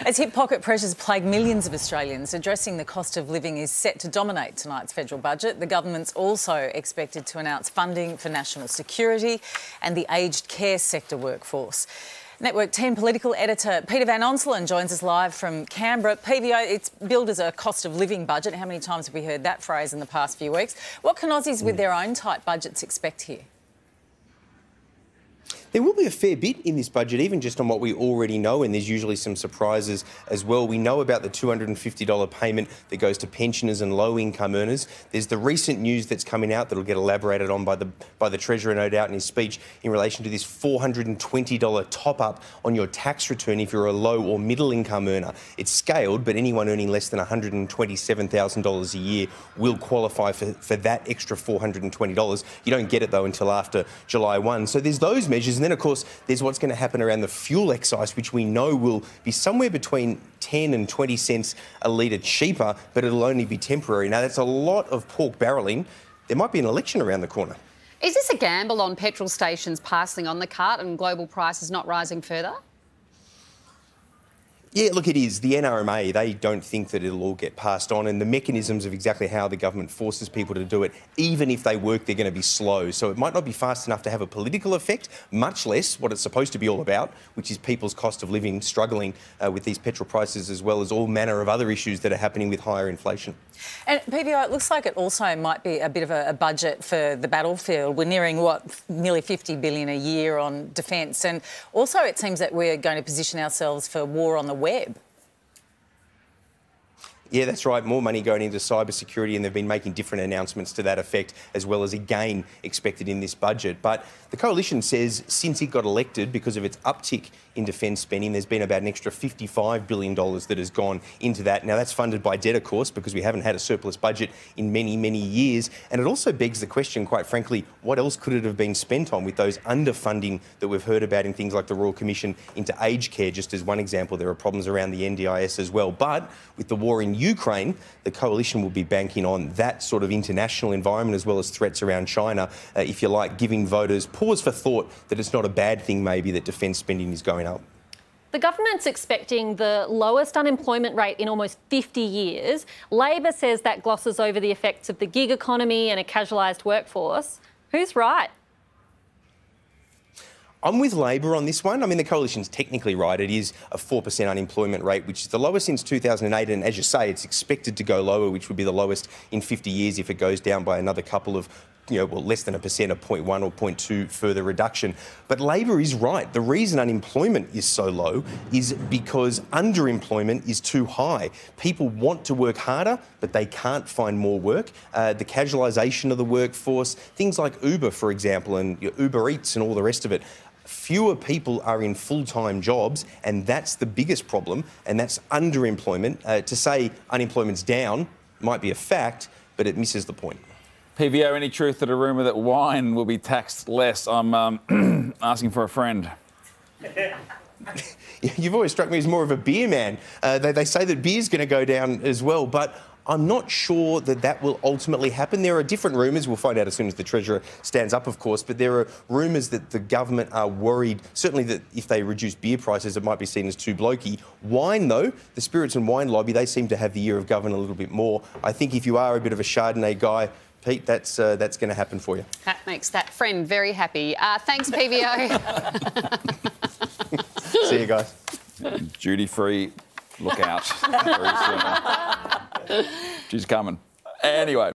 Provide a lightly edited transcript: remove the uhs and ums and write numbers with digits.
As hip pocket pressures plague millions of Australians, addressing the cost of living is set to dominate tonight's federal budget. The government's also expected to announce funding for national security and the aged care sector workforce. Network 10 political editor Peter Van Onselen joins us live from Canberra. PVO, it's billed as a cost of living budget. How many times have we heard that phrase in the past few weeks? What can Aussies with their own tight budgets expect here? There will be a fair bit in this budget, even just on what we already know, and there's usually some surprises as well. We know about the $250 payment that goes to pensioners and low-income earners. There's the recent news that's coming out that'll get elaborated on by the Treasurer, no doubt, in his speech in relation to this $420 top-up on your tax return if you're a low or middle-income earner. It's scaled, but anyone earning less than $127,000 a year will qualify for that extra $420. You don't get it, though, until after July 1. So there's those measures. And then, of course, there's what's going to happen around the fuel excise, which we know will be somewhere between 10 and 20 cents a litre cheaper, but it'll only be temporary. Now, that's a lot of pork barrelling. There might be an election around the corner. Is this a gamble on petrol stations passing on the cart and global prices not rising further? Yeah, look, it is. The NRMA, they don't think that it'll all get passed on, and the mechanisms of exactly how the government forces people to do it, even if they work, they're going to be slow. So it might not be fast enough to have a political effect, much less what it's supposed to be all about, which is people's cost of living struggling with these petrol prices, as well as all manner of other issues that are happening with higher inflation. And PVO, it looks like it also might be a bit of a budget for the battlefield. We're nearing, nearly $50 billion a year on defence. And also it seems that we're going to position ourselves for war on the web. Yeah, that's right. More money going into cybersecurity, and they've been making different announcements to that effect, as well as a gain expected in this budget. But the Coalition says since it got elected, because of its uptick in defence spending, there's been about an extra $55 billion that has gone into that. Now, that's funded by debt, of course, because we haven't had a surplus budget in many, many years. And it also begs the question, quite frankly, what else could it have been spent on with those underfunding that we've heard about in things like the Royal Commission into aged care, just as one example. There are problems around the NDIS as well. But with the war in Ukraine, the Coalition will be banking on that sort of international environment, as well as threats around China, if you like, giving voters pause for thought that it's not a bad thing maybe that defence spending is going up. The government's expecting the lowest unemployment rate in almost 50 years. Labor says that glosses over the effects of the gig economy and a casualised workforce. Who's right? I'm with Labor on this one. I mean, the Coalition's technically right. It is a 4% unemployment rate, which is the lowest since 2008. And as you say, it's expected to go lower, which would be the lowest in 50 years if it goes down by another couple of, less than 1%, a 0.1 or 0.2 further reduction. But Labor is right. The reason unemployment is so low is because underemployment is too high. People want to work harder, but they can't find more work. The casualisation of the workforce, things like Uber, for example, and Uber Eats and all the rest of it. Fewer people are in full-time jobs, and that's the biggest problem, and that's underemployment. To say unemployment's down might be a fact, but it misses the point. PVO, any truth to the rumour that wine will be taxed less? I'm asking for a friend. You've always struck me as more of a beer man. They say that beer's going to go down as well, but I'm not sure that that will ultimately happen. There are different rumours. We'll find out as soon as the Treasurer stands up, of course, but there are rumours that the government are worried, certainly that if they reduce beer prices, it might be seen as too blokey. Wine, though, the spirits and wine lobby, they seem to have the ear of government a little bit more. I think if you are a bit of a Chardonnay guy, Pete, that's going to happen for you. That makes that friend very happy. Thanks, PVO. See you guys. Duty-free, look out. Very soon. She's coming. Anyway.